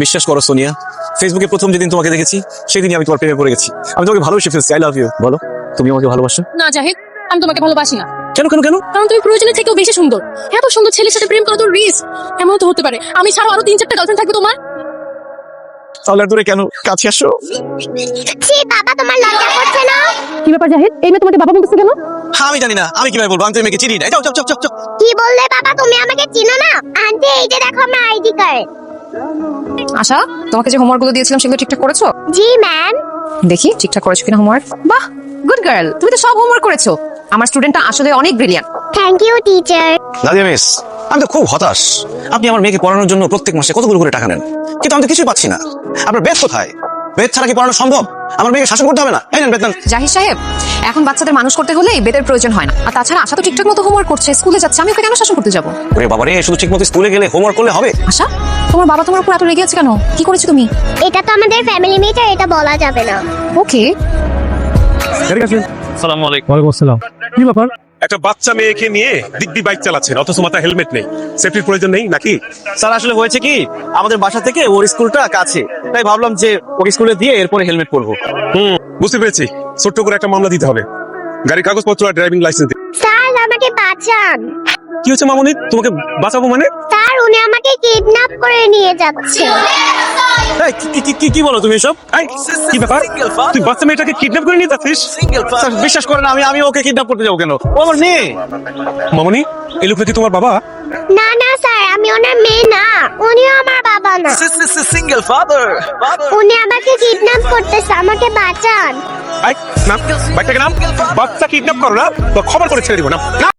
বিশ্বাস করো সোনিয়া, ফেসবুকে প্রথম যেদিন তোমাকে দেখেছি সেদিনই আমি তোমার প্রেমে পড়ে গেছি। আমি তোমাকে ভালোবেসে ফেলছি। I love you. বলো, তুমি আমাকে ভালোবাসো? না জাহিদ, আমি তোমাকে ভালোবাসি না। কেন কেন কেন? কারণ তুমি প্রয়োজনের থেকেও বেশি সুন্দর। এত সুন্দর ছেলের সাথে প্রেম করা তো রিস্ক। এমন তো হতে পারে আমি ছাড়াও আরো 3-4টা গার্লফ্রেন্ড থাকবে তোমার। তাহলে আর দূরে কেন, কাছে আসো। ছি বাবা, তোমার লজ্জা করছে না? কি ব্যাপার জাহিদ, এই মেয়ে তোমাকে বাবা বলতেছে কেন? হ্যাঁ আমি জানি না, আমি কিভাবে বলবো, আমি তো এই মেয়েকে চিনি না। যাও যাও যাও যাও যাও। কি বললে বাবা, তুমি আমাকে চিনো না? আন্টি এই যে দেখো আমার আইডি কার্ড। আশা, তোমাকে যে হোমওয়ার্ক গুলো দিয়েছিলাম সেগুলো ঠিকঠাক করেছো? জি ম্যাম। দেখি ঠিকঠাক করেছো কিনা হোমওয়ার্ক। বাহ, গুড গার্ল, তুমি তো সব হোমওয়ার্ক করেছো। আমার স্টুডেন্টটা আসলে অনেক brilliant. Thank you teacher. Nadia miss, আমি তো খুব হতাশ। আপনি আমার মেয়েকে পড়ানোর জন্য প্রত্যেক মাসে কতগুলো করে টাকা নেন, কিন্তু আমি তো কিছুই পাচ্ছি না। আপনার বেদ কোথায়? বেদ ছাড়া কি পড়ানো সম্ভব? আমার মেয়েকে শাসন করতে হবে না? এই নেন বেতন। জাহিদ সাহেব, এখন বাচ্চাদের মানুষ করতে হলে বেদের প্রয়োজন হয় না। আর তাছাড়া আশা তো ঠিকঠাক মতো হোমওয়ার্ক করছে, স্কুলে যাচ্ছে, আমি ওকে কেন শাসন করতে যাবো? ওরে বাবা রে, শুধু ঠিক মতো স্কুলে গেলে হোমওয়ার্ক করলে হবে? আশা, তোমার বাবা তোমার উপর এত রেগে আছে কেন? কি করেছো তুমি? এটা তো আমাদের ফ্যামিলি ম্যাটার, এটা বলা যাবে না। ওকে। আসসালামু আলাইকুম। ওয়ালাইকুম আসসালাম। কি ব্যাপার? একটা বাচ্চা মেয়েকে নিয়ে দিব্যি বাইক চালাচ্ছেন, অথচ মাথায় হেলমেট নেই। সেফটির প্রয়োজন নেই নাকি? স্যার আসলে হয়েছে কি, আমাদের বাসা থেকে ওর স্কুলটা কাছে, তাই ভাবলাম যে ওকে স্কুলে দিয়ে এরপরে হেলমেট পরবো। বুঝতে পেরেছি, ছোট্ট করে একটা মামলা দিতে হবে। গাড়ির কাগজপত্র আর ড্রাইভিং লাইসেন্স। স্যার আমাকে বাঁচান। কি হচ্ছে মামনি, তোমাকে বাঁচাবো মানে? স্যার উনি আমাকে কিডন্যাপ করে নিয়ে যাচ্ছে। এই, কি বলো তুমি এসব? এই, কি ব্যাপার? তুই বাচ্চা মেয়েটাকে কিডন্যাপ করে নিয়ে যাচ্ছিস? স্যার বিশ্বাস করেন, আমি ওকে কিডন্যাপ করতে যাবো কেন? ও আমার মেয়ে। মামনি, এই লোকটা কি তোমার বাবা? না না স্যার, আমি ওনার মেয়ে না, উনিও আমার বাবা না। Single father. উনি আমাকে কিডন্যাপ করতেছে, আমাকে বাঁচান। এই, নাম, বাইকটাকে নাম। বাচ্চা কিডন্যাপ করো না, তো খবর করে ছেড়ে দিব না।